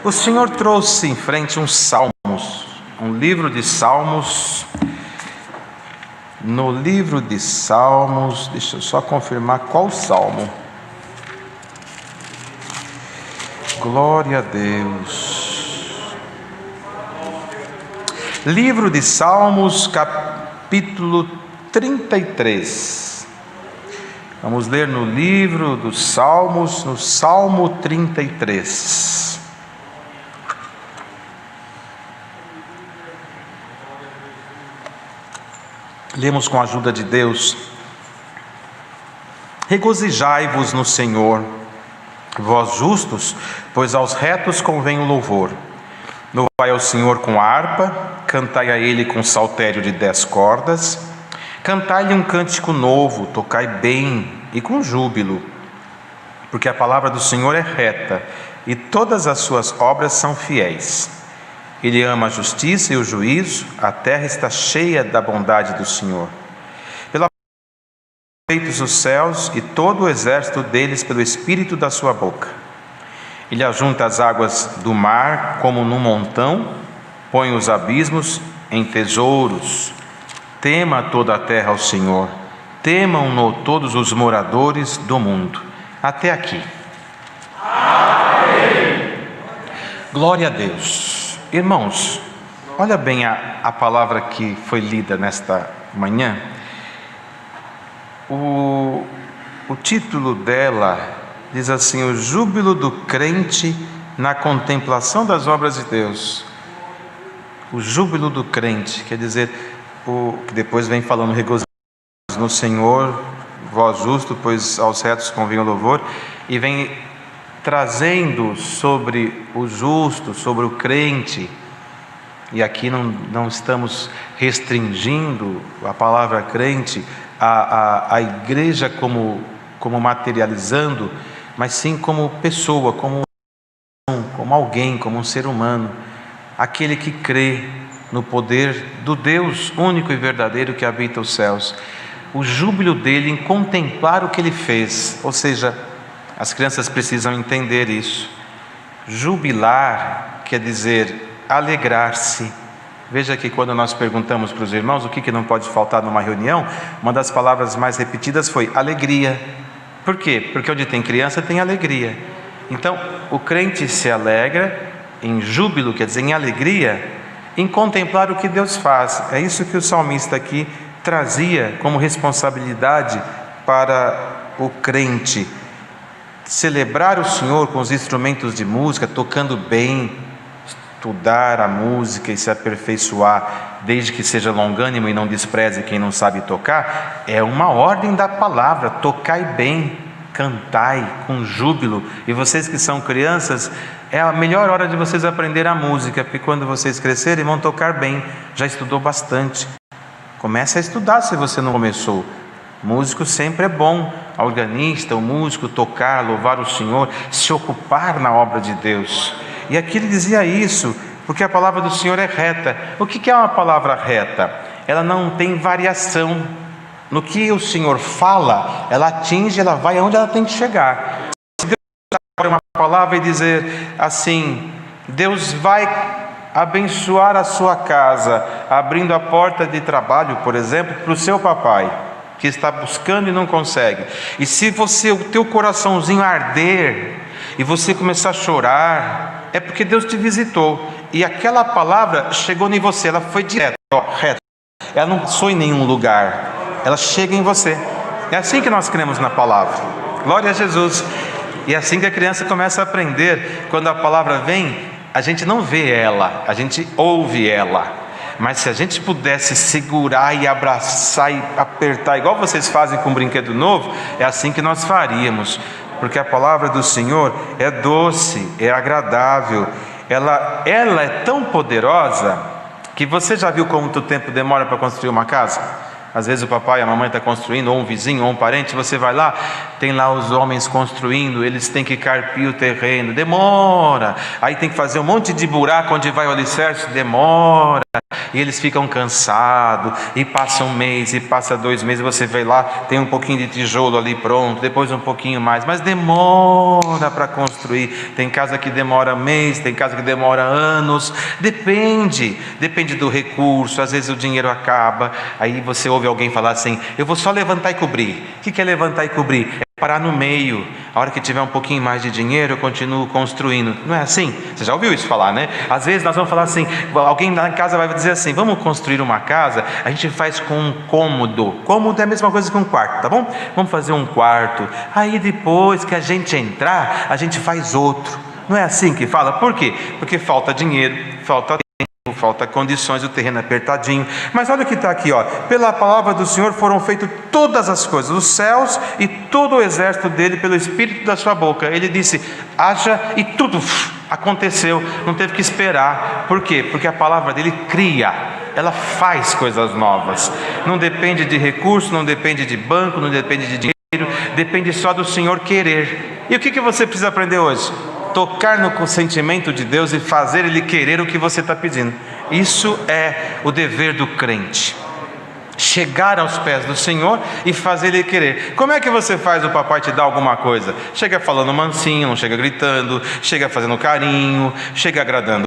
O Senhor trouxe em frente uns salmos, um livro de salmos. No livro de salmos, deixa eu só confirmar qual salmo. Glória a Deus. Livro de Salmos, capítulo 33. Vamos ler no livro dos Salmos, no Salmo 33. Lemos com a ajuda de Deus. Regozijai-vos no Senhor, vós justos, pois aos retos convém o louvor. Louvai ao Senhor com harpa, cantai a Ele com saltério de 10 cordas, cantai-lhe um cântico novo, tocai bem e com júbilo, porque a palavra do Senhor é reta e todas as suas obras são fiéis. Ele ama a justiça e o juízo, a terra está cheia da bondade do Senhor. Pela feitos os céus e todo o exército deles pelo espírito da sua boca. Ele ajunta as águas do mar como num montão, põe os abismos em tesouros. Tema toda a terra ao Senhor, temam-no todos os moradores do mundo. Até aqui. Amém. Glória a Deus. Irmãos, olha bem a palavra que foi lida nesta manhã. O título dela diz assim: o júbilo do crente na contemplação das obras de Deus. O júbilo do crente, quer dizer, que depois vem falando regozijo no Senhor, vós justo, pois aos retos convém o louvor, e vem trazendo sobre o justo, sobre o crente. E aqui não estamos restringindo a palavra crente à igreja como materializando, mas sim como pessoa, como alguém, como um ser humano, aquele que crê no poder do Deus único e verdadeiro que habita os céus. O júbilo dele em contemplar o que ele fez, ou seja, as crianças precisam entender isso. Jubilar quer dizer alegrar-se. Veja que quando nós perguntamos para os irmãos o que não pode faltar numa reunião, uma das palavras mais repetidas foi alegria. Por quê? Porque onde tem criança tem alegria. Então, o crente se alegra em júbilo, quer dizer, em alegria, em contemplar o que Deus faz. É isso que o salmista aqui trazia como responsabilidade para o crente. Celebrar o Senhor com os instrumentos de música, tocando bem, estudar a música e se aperfeiçoar, desde que seja longânimo e não despreze quem não sabe tocar, é uma ordem da palavra: tocai bem, cantai com júbilo. E vocês que são crianças, é a melhor hora de vocês aprender a música, porque quando vocês crescerem vão tocar bem. Já estudou bastante, comece a estudar se você não começou. Músico sempre é bom, a organista, o músico, tocar, louvar o Senhor, se ocupar na obra de Deus. E aqui ele dizia isso, porque a palavra do Senhor é reta. O que é uma palavra reta? Ela não tem variação. No que o Senhor fala, ela atinge, ela vai aonde ela tem que chegar. Se Deus dar uma palavra e dizer assim: Deus vai abençoar a sua casa, abrindo a porta de trabalho, por exemplo, para o seu papai, que está buscando e não consegue. E se o teu coraçãozinho arder e você começar a chorar, é porque Deus te visitou e aquela palavra chegou em você. Ela foi direto, reta. Ela não passou em nenhum lugar, ela chega em você. É assim que nós cremos na palavra. Glória a Jesus. E é assim que a criança começa a aprender. Quando a palavra vem, a gente não vê ela, a gente ouve ela. Mas se a gente pudesse segurar e abraçar e apertar, igual vocês fazem com um brinquedo novo, é assim que nós faríamos. Porque a palavra do Senhor é doce, é agradável. Ela é tão poderosa que você já viu quanto tempo demora para construir uma casa? Às vezes o papai e a mamãe estão construindo, ou um vizinho, ou um parente, você vai lá, tem lá os homens construindo, eles têm que carpir o terreno, demora. Aí tem que fazer um monte de buraco onde vai o alicerce, demora. E eles ficam cansados, e passa um mês, e passa 2 meses, você vê lá, tem um pouquinho de tijolo ali pronto, depois um pouquinho mais, mas demora para construir. Tem casa que demora mês, tem casa que demora anos, depende do recurso. Às vezes o dinheiro acaba, aí você ouve alguém falar assim: eu vou só levantar e cobrir. O que é levantar e cobrir? É parar no meio. A hora que tiver um pouquinho mais de dinheiro, eu continuo construindo. Não é assim? Você já ouviu isso falar, né? Às vezes nós vamos falar assim, alguém lá em casa vai dizer assim: vamos construir uma casa, a gente faz com um cômodo. Cômodo é a mesma coisa que um quarto, tá bom? Vamos fazer um quarto, aí depois que a gente entrar, a gente faz outro. Não é assim que fala? Por quê? Porque falta dinheiro, falta condições, o terreno é apertadinho. Mas olha o que está aqui, ó: pela palavra do Senhor foram feitas todas as coisas, os céus e todo o exército dele, pelo Espírito da sua boca. Ele disse: haja, e tudo aconteceu, não teve que esperar. Por quê? Porque a palavra dele cria, ela faz coisas novas. Não depende de recurso, não depende de banco, não depende de dinheiro, depende só do Senhor querer. E o que você precisa aprender hoje? Tocar no consentimento de Deus e fazer Ele querer o que você está pedindo. Isso é o dever do crente. Chegar aos pés do Senhor e fazer Ele querer. Como é que você faz o papai te dar alguma coisa? Chega falando mansinho, não chega gritando, chega fazendo carinho, chega agradando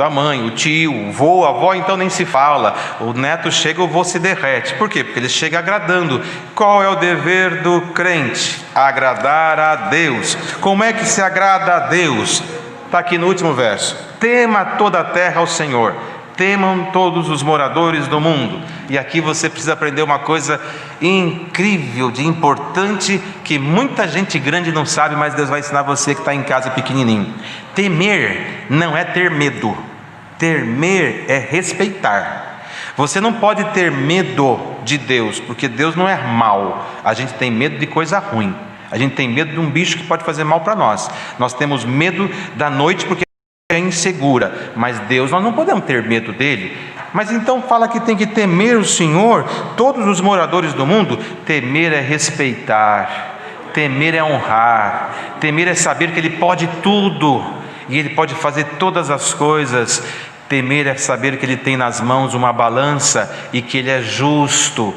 a mãe, o tio, o vô, a avó, então nem se fala. O neto chega, o vô se derrete. Por quê? Porque ele chega agradando. Qual é o dever do crente? Agradar a Deus. Como é que se agrada a Deus? Está aqui no último verso: tema toda a terra ao Senhor, temam todos os moradores do mundo. E aqui você precisa aprender uma coisa incrível, de importante, que muita gente grande não sabe, mas Deus vai ensinar você que está em casa pequenininho. Temer não é ter medo, temer é respeitar. Você não pode ter medo de Deus, porque Deus não é mau. A gente tem medo de coisa ruim, a gente tem medo de um bicho que pode fazer mal para nós. Nós temos medo da noite porque é insegura, mas Deus, nós não podemos ter medo dele. Mas então fala que tem que temer o Senhor, todos os moradores do mundo. Temer é respeitar, temer é honrar, temer é saber que Ele pode tudo e Ele pode fazer todas as coisas. Temer é saber que Ele tem nas mãos uma balança e que Ele é justo.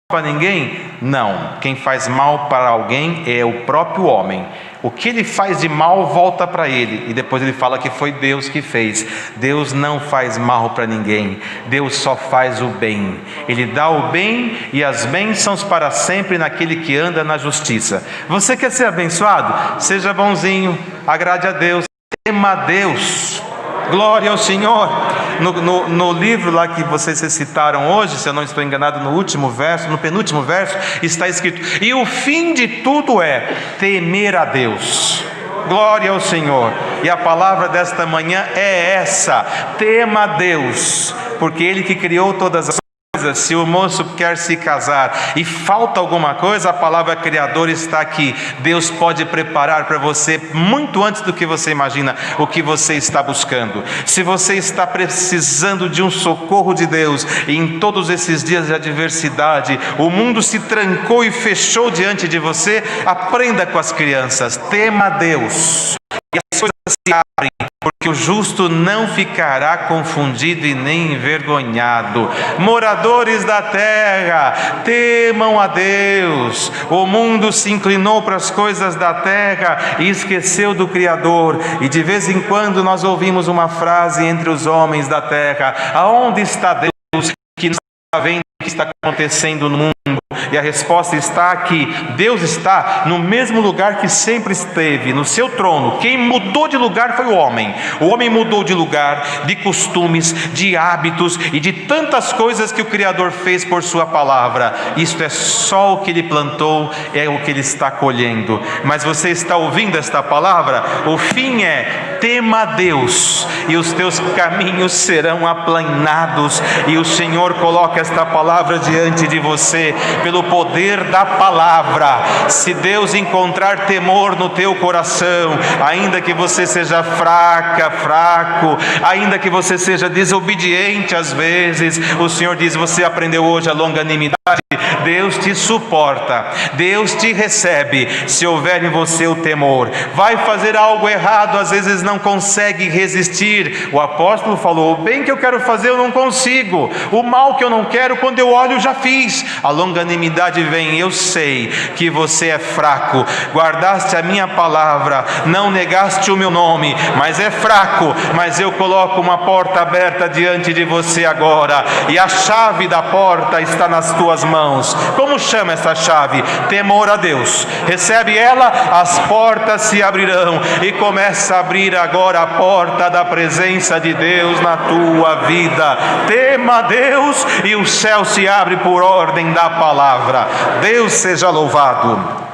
Para ninguém? Não. Quem faz mal para alguém é o próprio homem. O que ele faz de mal volta para ele, e depois ele fala que foi Deus que fez. Deus não faz mal para ninguém, Deus só faz o bem. Ele dá o bem e as bênçãos para sempre naquele que anda na justiça. Você quer ser abençoado? Seja bonzinho, agrade a Deus, tema a Deus. Glória ao Senhor. No livro lá que vocês citaram hoje, se eu não estou enganado, no último verso, no penúltimo verso, está escrito: e o fim de tudo é temer a Deus. Glória ao Senhor. E a palavra desta manhã é essa: tema a Deus, porque Ele que criou todas as coisas. Se o moço quer se casar e falta alguma coisa, a palavra criadora está aqui. Deus pode preparar para você muito antes do que você imagina o que você está buscando. Se você está precisando de um socorro de Deus, e em todos esses dias de adversidade o mundo se trancou e fechou diante de você, aprenda com as crianças: tema a Deus, e as coisas se abrem, porque o justo não ficará confundido e nem envergonhado. Moradores da terra, temam a Deus. O mundo se inclinou para as coisas da terra e esqueceu do Criador. E de vez em quando nós ouvimos uma frase entre os homens da terra: aonde está Deus que não está vendo o que está acontecendo no mundo? E a resposta está aqui: Deus está no mesmo lugar que sempre esteve, no seu trono. Quem mudou de lugar foi o homem. O homem mudou de lugar, de costumes, de hábitos e de tantas coisas que o Criador fez por sua palavra. Isto é só o que Ele plantou, é o que Ele está colhendo. Mas você está ouvindo esta palavra? O fim é: tema a Deus, e os teus caminhos serão aplanados. E o Senhor coloca esta palavra diante de você. pelo poder da palavra. Se Deus encontrar temor no teu coração, ainda que você seja fraco, ainda que você seja desobediente às vezes, o Senhor diz: você aprendeu hoje a longanimidade, Deus te suporta, Deus te recebe, se houver em você o temor. Vai fazer algo errado, às vezes não consegue resistir. O apóstolo falou: o bem que eu quero fazer eu não consigo, o mal que eu não quero, quando eu olho já fiz. A longanimidade vem: eu sei que você é fraco, guardaste a minha palavra, não negaste o meu nome, mas é fraco, mas eu coloco uma porta aberta diante de você agora, e a chave da porta está nas tuas mãos. Como chama essa chave? Temor a Deus. Recebe ela, as portas se abrirão, e começa a abrir agora a porta da presença de Deus na tua vida. Tema a Deus e o céu se abre por ordem da palavra. Deus seja louvado.